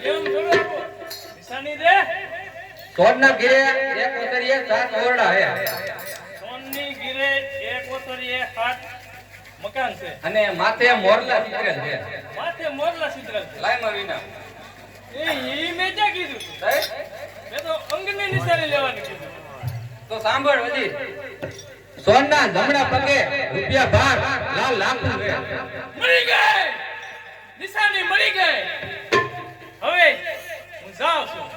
એમ થોડું નિશાની દે સોનના ઘીરે એક ઓતરીએ 7 ઓરડા હે સોનની ઘીરે એક ઓતરીએ 7 મકાન છે અને માથે મોરલા ચિત્રેલ છે માથે મોરલા ચિત્રેલ છે લાય મારીના ઈ મેં ક્યાં કીધું મેં તો અંગની નિશાની લેવાની કીધું તો સાંભળ વજી સોનના જમણા પગે રૂપિયા 12 લાલ લાખું છે મળી ગઈ નિશાની મળી ગઈ હવે હું જાઉં છું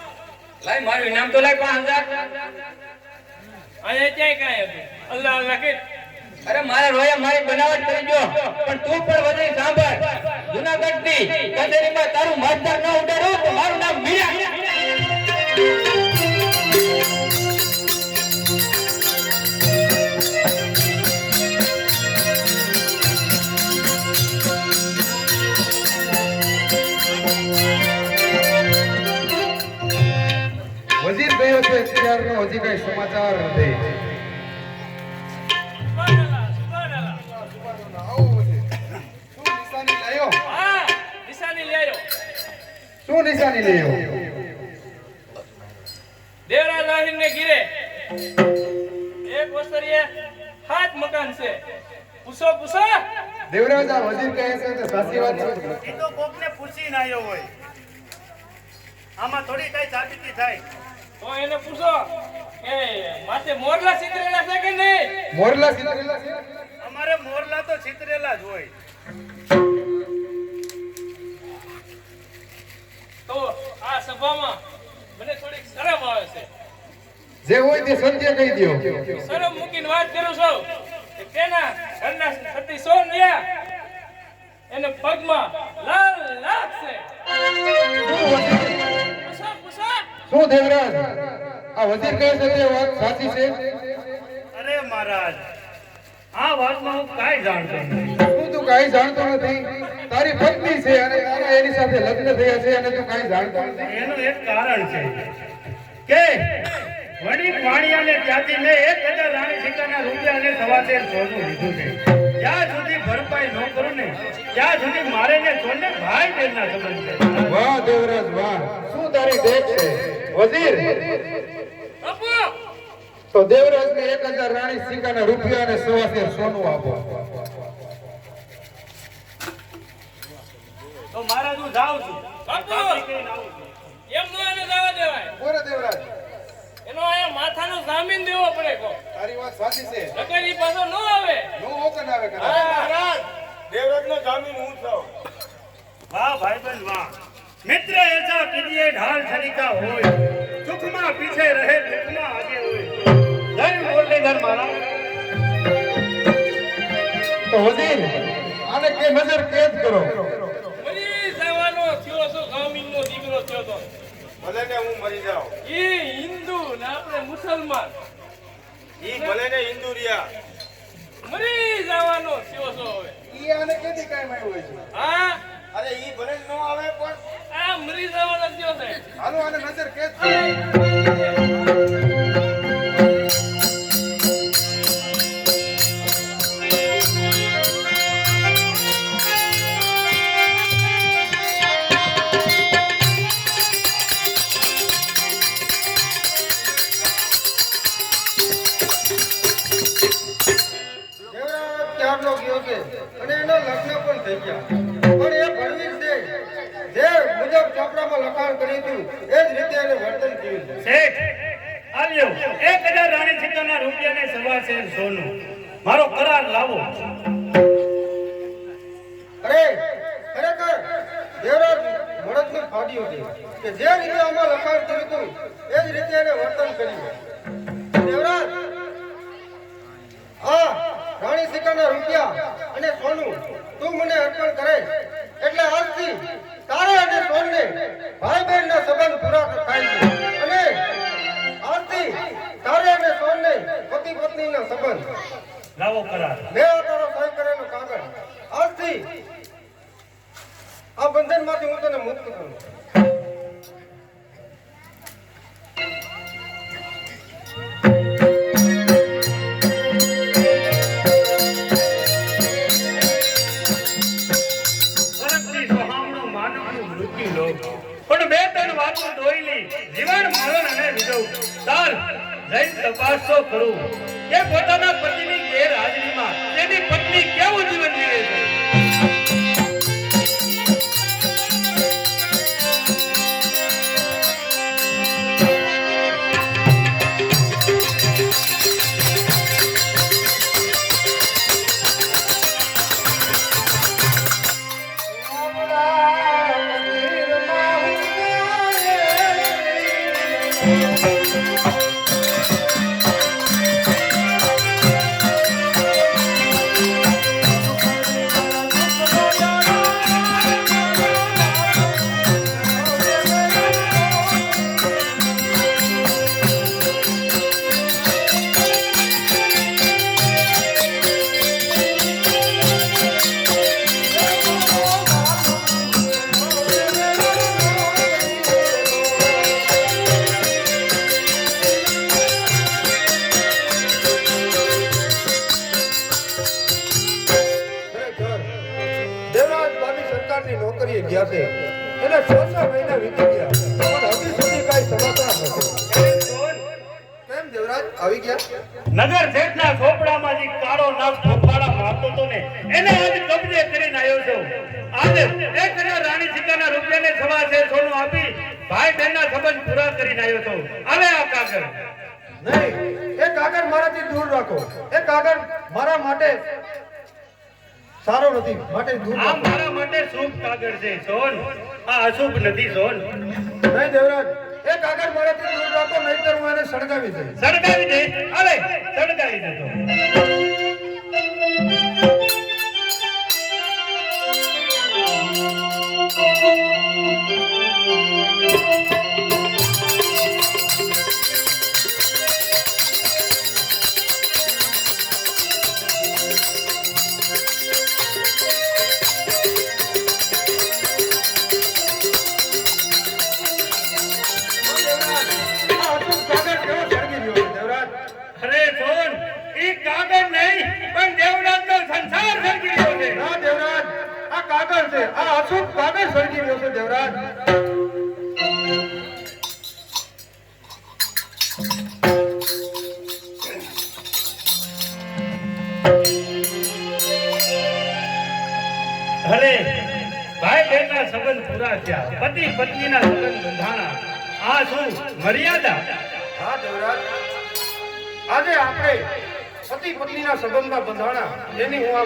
લાય મારું નામ તો લાય 5000 અહીંયા ક્યાંય કાંઈ હતું અલ્લાહ અલ્લાહ કે અરે મારા રોયા મારી બનાવટ કરી જો પણ તું પણ વધી સાંભળ જૂનાગઢની કચેરીમાં તારું મતદાર ન ઉડાડો તો મારું નામ મીરા વજીર ગયો છે અત્યારનો હજી કઈ સમાચાર નથી શું નિશાની લઈ દેવરા લાહીર ને ઘીરે એક વસ્તરીએ 7 મકાન છે પૂછો દેવરાજ આ વજીર કહે છે કે સાચી વાત છે એ તો કોકને પૂછીને આવ્યો હોય આમાં થોડી કઈ સાબિતી થાય તો એને પૂછો કે માથે મોરલા ચિતરેલા છે કે નહીં મોરલા સિલેલા છે અમારે મોરલા તો છિતરેલા જ હોય તો આ સભામાં મને થોડીક શરમ આવે છે જે હોય તે સત્ય કહી દ્યો શરમ મૂકીને વાત કરું છું કે તેના ઘરના સતી સોન રહ્યા એને પગમાં લાલ લાખ છે પૂછો શું દેવરાજ આ વજીર કહે છે તે વાત સાચી છે અરે મહારાજ આ વાતમાં હું કાંઈ જાણતો નથી તું કાંઈ જાણતો નથી તારી પત્ની છે અને તારા એની સાથે લગ્ન થયા છે અને તું કાંઈ જાણતો નથી એનું એક કારણ છે કે વડી પાણીયાને ત્યાંથી મેં 1000 રાણી સિક્કાના રૂપિયા અને સવાસેર સોનું લીધું છે જ્યાં સુધી ભરપાઈ ન કરું ને ત્યાં સુધી મારે ને સોને ભાઈ બહેનના સંબંધ છે વાહ દેવરાજ વાહ શું તારી દેખ છે વજીર આપો તો દેવરાજને 1000 રાણી સિક્કાના રૂપિયા અને સવાસેર સોનું આપો તો મહારાજ હું જાઉં છું બાપુ કહીને આવું છું. એમ નો એને જવા દેવાય બોલો દેવરાજ એનો આ માથાનો જામીન દેવો પડે કો તારી વાત સાચી છે નકર ઈ પાછો ન આવે નો ઓકન આવે કદાચ મહારાજ દેવરાજનો જામીન હું થાઉં વાહ ભાઈબંધ વાહ મિત્ર એસા કીજીએ ઢાલ છરીકા હોય સુખમાં પીછે રહે દુઃખમાં આગે હોય જય મુરલીધર મહારાજ તો વજીર આને કે નજર કેદ કરો મરી જવાનો થયો છો જામીનનો દીકરો થયો તો ભલે ને હું મરી જાઉં ઈ હિન્દુ ને આપણે મુસલમાન ઈ ભલે ને હિન્દુ રહ્યા મરી જવાનો થયો છો હવે ઈ આને કેદી કાઈ માં હોય છે હા અરે ઈ ભલે ન આવે પણ આ મરી જવાનો થયો છે હાલો આને નજર કેદ કરો ક્યારનો ગયો છે અને એના લગ્ન પણ થઈ ગયા પણ એ ભણવીર છે જે મુજબ ચોપડામાં લખાણ કર્યું હતું એ જ રીતે એને વર્તન કર્યું છે શેઠ આવ્યો 1000 રાણી સિક્કાના રૂપિયા ને સવાસેર સોનું મારો કરાર લાવો અરે ખરેખર દેવરાજ મળદની ફાડી હતી કે જે રીતે આમાં લખાણ કર્યું હતું એ જ રીતે એને વર્તન કર્યું દેવરાજ આ રાણી સિક્કાના રૂપિયા અને સોનું તું મને અર્પણ કરે એટલે આજથી તારે અને સોનને ભાઈ બહેનના સંબંધ પૂરા થાય છે અને આજથી તારે અને સોનને પતિ પત્નીના સંબંધ લાવો કરાર મેં આ તારો સહી કરેલો કાગળ આજથી આ બંધનમાંથી હું તને મુક્ત કરું પરમથી સોહામણું માનવનું મૃત્યુ લોક તપાસ તો કરું કે પોતાના પતિની ગેરહાજરીમાં તેની પત્ની કેવું જીવન જીવે છે. દેવરાજ બાબી સરકારની નોકરીએ ગયા છે એને 6 મહિના વીતી ગયા પણ હજી સુધી કાંઈ સમાચાર નથી. કેમ દેવરાજ આવી ગયા? નગર શેઠના ઝોપડામાં જે કાળો નાગ ફોફાડા મારતો હતો ને એને આજ કબજે કરીને આવ્યો છું. આજે 1000 રાણી સિક્કાના રૂપિયાને સવા શેર સોનું આપી ભાઈ બહેનના સંબંધ પૂરા કરીને આવ્યો છું. હવે આ કાગળ નહીં, એ કાગળ મારાથી દૂર રાખો. એ કાગળ મારા માટે સારો નથી, માટે દૂર આ રાખો. મારા માટે શુભ કાગળ છે સોન, આ અશુભ નથી સોન. નહીં દેવરાજ, એ કાગળ મારાથી દૂર રાખો, નહીંતર હું એને સળગાવી દઈશ. સળગાવી દે, હવે સળગાવી દેજો. આ અશુભ કાગળ કેવો સળગી રહ્યો છે દેવરાજ? અરે સોન, ઈ કાગળ નહીં પણ દેવરાજનો સંસાર સળગી રહ્યો છે. ના દેવરાજ, આ કાગળ છે, આ અશુભ કાગળ સળગી રહ્યો છે દેવરાજ. અરે ભાઈ બહેનના સંબંધ પૂરા થયા, પતિ પત્નીના સંબંધ બંધાણા. આ શું મર્યાદા? હા દેવરાજ, આજે આપણે પતિ પત્નીના સંબંધમાં બંધાણા એની હું આ